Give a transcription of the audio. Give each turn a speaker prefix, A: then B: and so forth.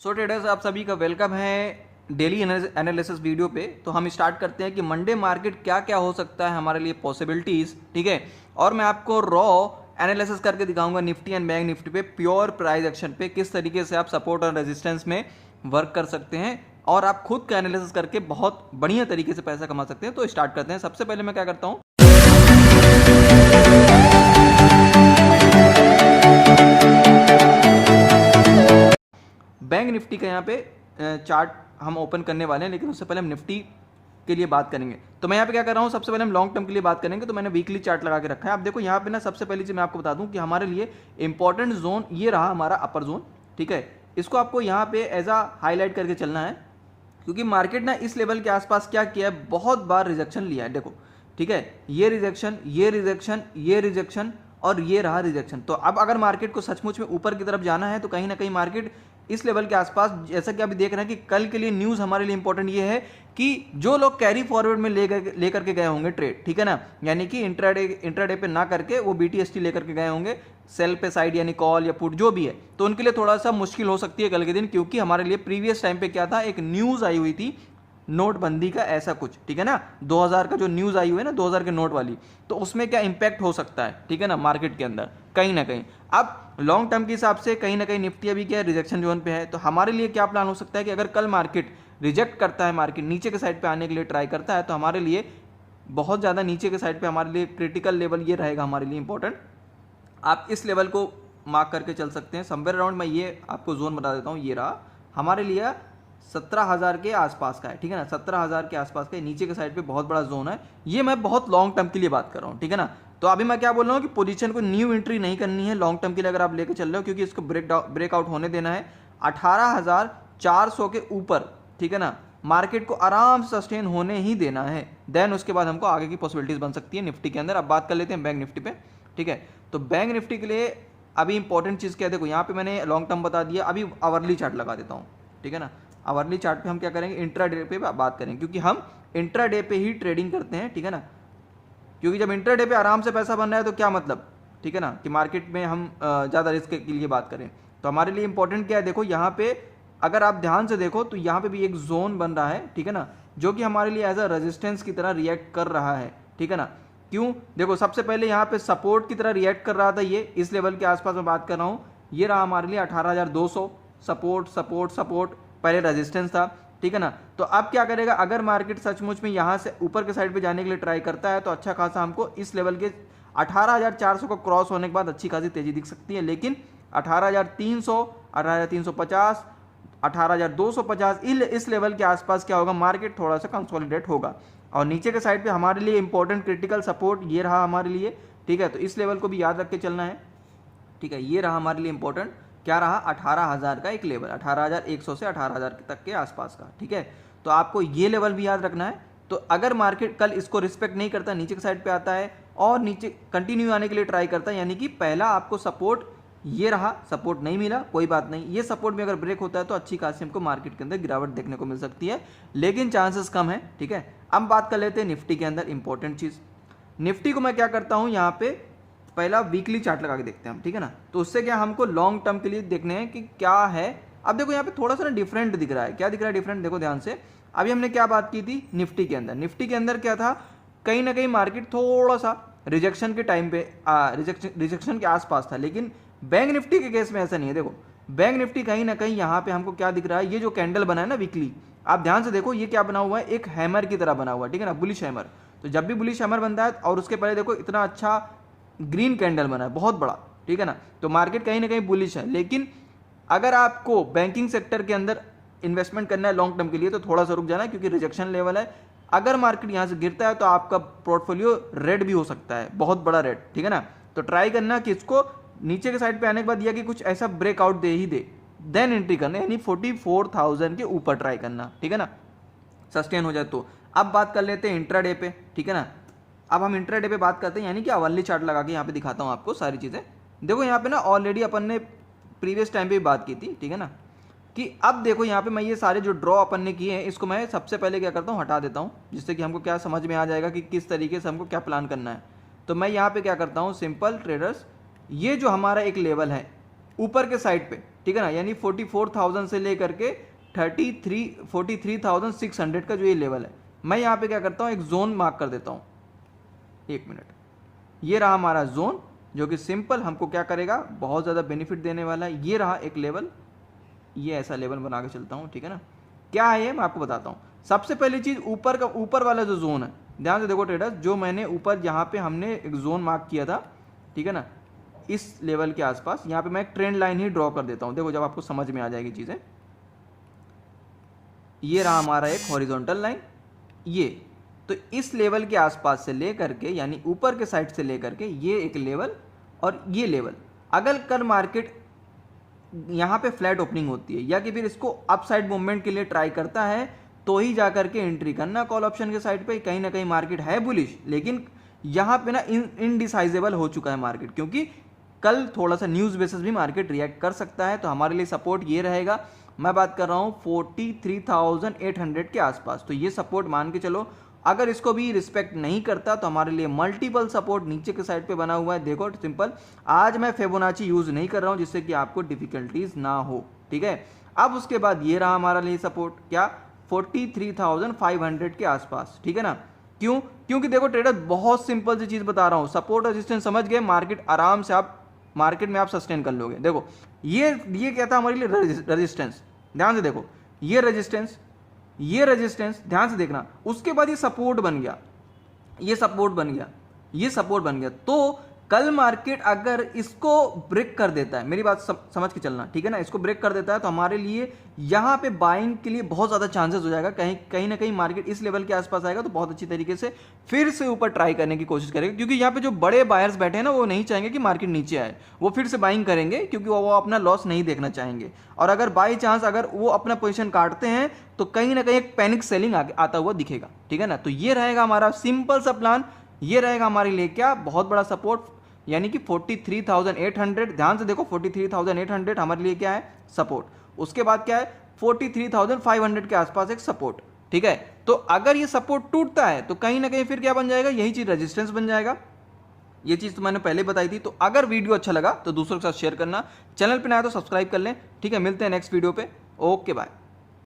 A: सो traders, आप सभी का वेलकम है डेली एनालिसिस वीडियो पे। तो हम स्टार्ट करते हैं कि मंडे मार्केट क्या क्या हो सकता है हमारे लिए पॉसिबिलिटीज़, ठीक है। और मैं आपको रॉ एनालिसिस करके दिखाऊंगा निफ्टी एंड बैंक निफ्टी पे, प्योर प्राइस एक्शन पे किस तरीके से आप सपोर्ट और रेजिस्टेंस में वर्क कर सकते हैं और आप खुद का एनालिसिस करके बहुत बढ़िया तरीके से पैसा कमा सकते हैं। तो स्टार्ट करते हैं। सबसे पहले मैं क्या करता हूँ, बैंक निफ्टी का यहाँ पे चार्ट हम ओपन करने वाले हैं, लेकिन उससे पहले हम निफ्टी के लिए बात करेंगे। तो मैं यहाँ पे क्या कर रहा हूँ, सबसे पहले हम लॉन्ग टर्म के लिए बात करेंगे। तो मैंने वीकली चार्ट लगा के रखा है। आप देखो यहाँ पे ना, सबसे पहली चीज मैं आपको बता दूं कि हमारे लिए इंपॉर्टेंट जोन ये रहा हमारा अपर जोन, ठीक है। इसको आपको यहाँ पे एज आ हाईलाइट करके चलना है, क्योंकि मार्केट ना इस लेवल के आसपास क्या किया है, बहुत बार रिजेक्शन लिया है। देखो, ठीक है, ये रिजेक्शन, ये रिजेक्शन, ये रिजेक्शन और ये रहा रिजेक्शन। तो अब अगर मार्केट को सचमुच में ऊपर की तरफ जाना है तो कहीं ना कहीं मार्केट इस लेवल के आसपास, जैसा कि अभी देख रहे हैं कि कल के लिए न्यूज़ हमारे लिए इंपॉर्टेंट ये है कि जो लोग कैरी फॉरवर्ड में लेकर के गए होंगे ट्रेड, ठीक है ना, यानी कि इंट्राडे पे ना करके वो BTST लेकर के गए होंगे सेल पे साइड, यानी कॉल या पुट जो भी है, तो उनके लिए थोड़ा सा मुश्किल हो सकती है कल के दिन। क्योंकि हमारे लिए प्रीवियस टाइम पे क्या था, एक न्यूज़ आई हुई थी नोटबंदी का, ऐसा कुछ, ठीक है ना, 2000 का जो न्यूज़ आई हुई है ना, 2000 के नोट वाली, तो उसमें क्या इंपैक्ट हो सकता है, ठीक है ना, मार्केट के अंदर कहीं ना कहीं। अब लॉन्ग टर्म के हिसाब से कहीं ना कहीं निफ्टी अभी क्या है, रिजेक्शन जोन पे है। तो हमारे लिए क्या प्लान हो सकता है कि अगर कल मार्केट रिजेक्ट करता है, मार्केट नीचे के साइड पे आने के लिए ट्राई करता है, तो हमारे लिए बहुत ज़्यादा नीचे के साइड पे हमारे लिए क्रिटिकल लेवल ये रहेगा हमारे लिए इंपॉर्टेंट। आप इस लेवल को मार्क करके चल सकते हैं समवेयर अराउंड। मैं ये आपको जोन बता देता हूँ, ये रहा हमारे लिए 17,000 के आसपास का है, ठीक है ना, 17,000 के आसपास का नीचे के साइड पे बहुत बड़ा जोन है। ये मैं बहुत लॉन्ग टर्म के लिए बात कर रहा हूँ, ठीक है ना। तो अभी मैं क्या बोल रहा हूँ कि पोजीशन को न्यू एंट्री नहीं करनी है लॉन्ग टर्म के लिए अगर आप लेके चल रहे हो, क्योंकि इसको ब्रेकआउट होने देना है 18,400 के ऊपर, ठीक है ना। मार्केट को आराम से सस्टेन होने ही देना है, देन उसके बाद हमको आगे की पॉसिबिलिटीज बन सकती है निफ्टी के अंदर। अब बात कर लेते हैं बैंक निफ्टी पे, ठीक है। तो बैंक निफ्टी के लिए अभी इंपॉर्टेंट चीज़ क्या है, देखो यहाँ पे मैंने लॉन्ग टर्म बता दिया, अभी आवरली चार्ट लगा देता हूँ, ठीक है ना। आवरली चार्ट पे हम क्या करेंगे, इंट्राडे पे बात करेंगे, क्योंकि हम इंट्राडे पे ही ट्रेडिंग करते हैं, ठीक है ना। क्योंकि जब इंट्राडे पे आराम से पैसा बन रहा है तो क्या मतलब, ठीक है ना, कि मार्केट में हम ज़्यादा रिस्क के लिए बात करें। तो हमारे लिए इंपॉर्टेंट क्या है, देखो यहाँ पे अगर आप ध्यान से देखो तो यहाँ पे भी एक जोन बन रहा है, ठीक है ना, जो कि हमारे लिए एज अ रेजिस्टेंस की तरह रिएक्ट कर रहा है, ठीक है ना। क्यों, देखो सबसे पहले यहाँ पे सपोर्ट की तरह रिएक्ट कर रहा था, ये इस लेवल के आसपास मैं बात कर रहा हूँ, ये रहा हमारे लिए 18,200 सपोर्ट सपोर्ट सपोर्ट, पहले रेजिस्टेंस था, ठीक है ना। तो अब क्या करेगा, अगर मार्केट सचमुच में यहाँ से ऊपर के साइड पे जाने के लिए ट्राई करता है तो अच्छा खासा हमको इस लेवल के 18,400 को क्रॉस होने के बाद अच्छी खासी तेजी दिख सकती है। लेकिन 18,300, 18,350, 18,250 इस लेवल के आसपास क्या होगा, मार्केट थोड़ा सा कंसोलिडेट होगा। और नीचे के साइड पे हमारे लिए इंपॉर्टेंट क्रिटिकल सपोर्ट ये रहा हमारे लिए, ठीक है। तो इस लेवल को भी याद रख के चलना है, ठीक है। ये रहा हमारे लिए इंपॉर्टेंट, क्या रहा, 18,000 का एक लेवल, 18,100 से 18,000 तक के आसपास का, ठीक है। तो आपको ये लेवल भी याद रखना है। तो अगर मार्केट कल इसको रिस्पेक्ट नहीं करता, नीचे के साइड पे आता है और नीचे कंटिन्यू आने के लिए ट्राई करता है, यानी कि पहला आपको सपोर्ट ये रहा, सपोर्ट नहीं मिला कोई बात नहीं, ये सपोर्ट में अगर ब्रेक होता है तो अच्छी खासी हमको मार्केट के अंदर गिरावट देखने को मिल सकती है, लेकिन चांसेस कम है, ठीक है। अब बात कर लेते हैं निफ्टी के अंदर इंपॉर्टेंट चीज़। निफ्टी को मैं क्या करता हूँ, यहाँ पे पहला वीकली चार्ट लगा के देखते हैं हम, ठीक है ना। तो उससे क्या हमको लॉन्ग टर्म के लिए देखने हैं कि क्या है। अब देखो यहाँ पे थोड़ा सा ना डिफरेंट दिख रहा है, क्या दिख रहा है डिफरेंट, देखो ध्यान से। अभी हमने क्या बात की थी निफ्टी के अंदर, निफ्टी के अंदर क्या था, कहीं ना कहीं मार्केट थोड़ा सा रिजेक्शन के टाइम पे रिजेक्शन के आसपास था, लेकिन बैंक निफ्टी के केस में ऐसा नहीं है। देखो बैंक निफ्टी कहीं ना कहीं यहाँ पे हमको क्या दिख रहा है, ये जो कैंडल बना है ना वीकली, आप ध्यान से देखो, ये क्या बना हुआ है, एक हैमर की तरह बना हुआ है, ठीक है ना, बुलिश हैमर। तो जब भी बुलिश हैमर बनता है और उसके पहले देखो इतना अच्छा ग्रीन कैंडल बना है, बहुत बड़ा, ठीक है ना। तो मार्केट कहीं ना कहीं बुलिश है, लेकिन अगर आपको बैंकिंग सेक्टर के अंदर इन्वेस्टमेंट करना है लॉन्ग टर्म के लिए तो थोड़ा सा रुक जाना है, क्योंकि रिजेक्शन लेवल है। अगर मार्केट यहाँ से गिरता है तो आपका पोर्टफोलियो रेड भी हो सकता है, बहुत बड़ा रेड, ठीक है ना। तो ट्राई करना कि इसको नीचे के साइड पे आने के बाद, या कि कुछ ऐसा ब्रेकआउट दे ही दे, देन एंट्री करना, यानी 44,000 के ऊपर ट्राई करना, ठीक है ना, सस्टेन हो जाए तो। अब बात कर लेते हैं इंट्राडे पे, ठीक है ना। अब हम इंट्राडे पे बात करते हैं, यानी कि अवरली चार्ट लगा के यहाँ पे दिखाता हूँ आपको सारी चीज़ें। देखो यहाँ पे ना ऑलरेडी अपन ने प्रीवियस टाइम पे भी बात की थी, ठीक है ना, कि अब देखो यहाँ पे मैं ये सारे जो ड्रॉ अपन ने किए हैं इसको मैं सबसे पहले क्या करता हूँ, हटा देता हूँ, जिससे कि हमको क्या समझ में आ जाएगा कि किस तरीके से हमको क्या प्लान करना है। तो मैं यहाँ पे क्या करता हूँ, सिंपल ट्रेडर्स, ये जो हमारा एक लेवल है ऊपर के साइड पे, ठीक है ना, यानी 44,000 से लेकर के 43,600 का जो ये लेवल है, मैं यहाँ पे क्या करता हूँ, एक जोन मार्क कर देता हूँ। एक मिनट, ये रहा हमारा जोन जो कि सिंपल हमको क्या करेगा, बहुत ज़्यादा बेनिफिट देने वाला है। ये रहा एक लेवल, ये ऐसा लेवल बना के चलता हूँ, ठीक है ना। क्या है ये मैं आपको बताता हूँ। सबसे पहली चीज़ ऊपर वाला जो जोन है, ध्यान से देखो ट्रेडर्स, जो मैंने ऊपर यहाँ पे हमने एक जोन मार्क किया था, ठीक है ना, इस लेवल के आसपास, यहाँ पे मैं एक ट्रेंड लाइन ही ड्रॉ कर देता हूँ। देखो जब आपको समझ में आ जाएगी चीज़ें, ये रहा हमारा एक हॉरिजॉन्टल लाइन, ये तो इस लेवल के आसपास से लेकर के, यानी ऊपर के साइड से लेकर के ये एक लेवल और ये लेवल, अगर कल मार्केट यहाँ पे फ्लैट ओपनिंग होती है या कि फिर इसको अप साइड मूवमेंट के लिए ट्राई करता है, तो ही जाकर के एंट्री करना कॉल ऑप्शन के साइड पे। कहीं ना कहीं मार्केट है बुलिश, लेकिन यहाँ पे ना इनडिसाइजेबल हो चुका है मार्केट, क्योंकि कल थोड़ा सा न्यूज़ बेसिस भी मार्केट रिएक्ट कर सकता है। तो हमारे लिए सपोर्ट ये रहेगा, मैं बात कर रहा हूँ 43,800 के आसपास। तो ये सपोर्ट मान के चलो, अगर इसको भी रिस्पेक्ट नहीं करता तो हमारे लिए मल्टीपल सपोर्ट नीचे के साइड पे बना हुआ है। देखो सिंपल, आज मैं फिबोनाची यूज नहीं कर रहा हूं जिससे कि आपको डिफिकल्टीज ना हो, ठीक है। अब उसके बाद ये रहा हमारा लिए सपोर्ट, क्या 43,500 के आसपास, ठीक है ना। क्यों? क्योंकि देखो ट्रेडर, बहुत सिंपल सी चीज बता रहा हूं, सपोर्ट रेजिस्टेंस समझ गए, मार्केट आराम से आप मार्केट में आप सस्टेन कर लोगे। देखो ये क्या था हमारे लिए, रेजिस्टेंस, ध्यान से देखो, ये रेजिस्टेंस ध्यान से देखना, उसके बाद ये सपोर्ट बन गया, ये सपोर्ट बन गया, ये सपोर्ट बन गया। तो कल मार्केट अगर इसको ब्रेक कर देता है, मेरी बात समझ के चलना, ठीक है ना, इसको ब्रेक कर देता है तो हमारे लिए यहाँ पे बाइंग के लिए बहुत ज़्यादा चांसेस हो जाएगा। कहीं ना कहीं मार्केट इस लेवल के आसपास आएगा तो बहुत अच्छी तरीके से फिर से ऊपर ट्राई करने की कोशिश करेगा, क्योंकि यहाँ पे जो बड़े बायर्स बैठे हैं ना, वो नहीं चाहेंगे कि मार्केट नीचे आए, वो फिर से बाइंग करेंगे, क्योंकि वो अपना लॉस नहीं देखना चाहेंगे। और अगर बाई चांस अगर वो अपना पोजिशन काटते हैं तो कहीं ना कहीं एक पैनिक सेलिंग आता हुआ दिखेगा, ठीक है ना। तो ये रहेगा हमारा सिंपल सा प्लान, ये रहेगा हमारे लिए क्या, बहुत बड़ा सपोर्ट, यानी कि 43,800। ध्यान से देखो 43,800 हमारे लिए क्या है, सपोर्ट। उसके बाद क्या है, 43,500 के आसपास एक सपोर्ट, ठीक है। तो अगर ये सपोर्ट टूटता है तो कहीं ना कहीं फिर क्या बन जाएगा, यही चीज रेजिस्टेंस बन जाएगा। ये चीज तो मैंने पहले बताई थी। तो अगर वीडियो अच्छा लगा तो दूसरों के साथ शेयर करना, चैनल पे नया तो सब्सक्राइब कर लें, ठीक है। मिलते हैं नेक्स्ट वीडियो पे, ओके बाय।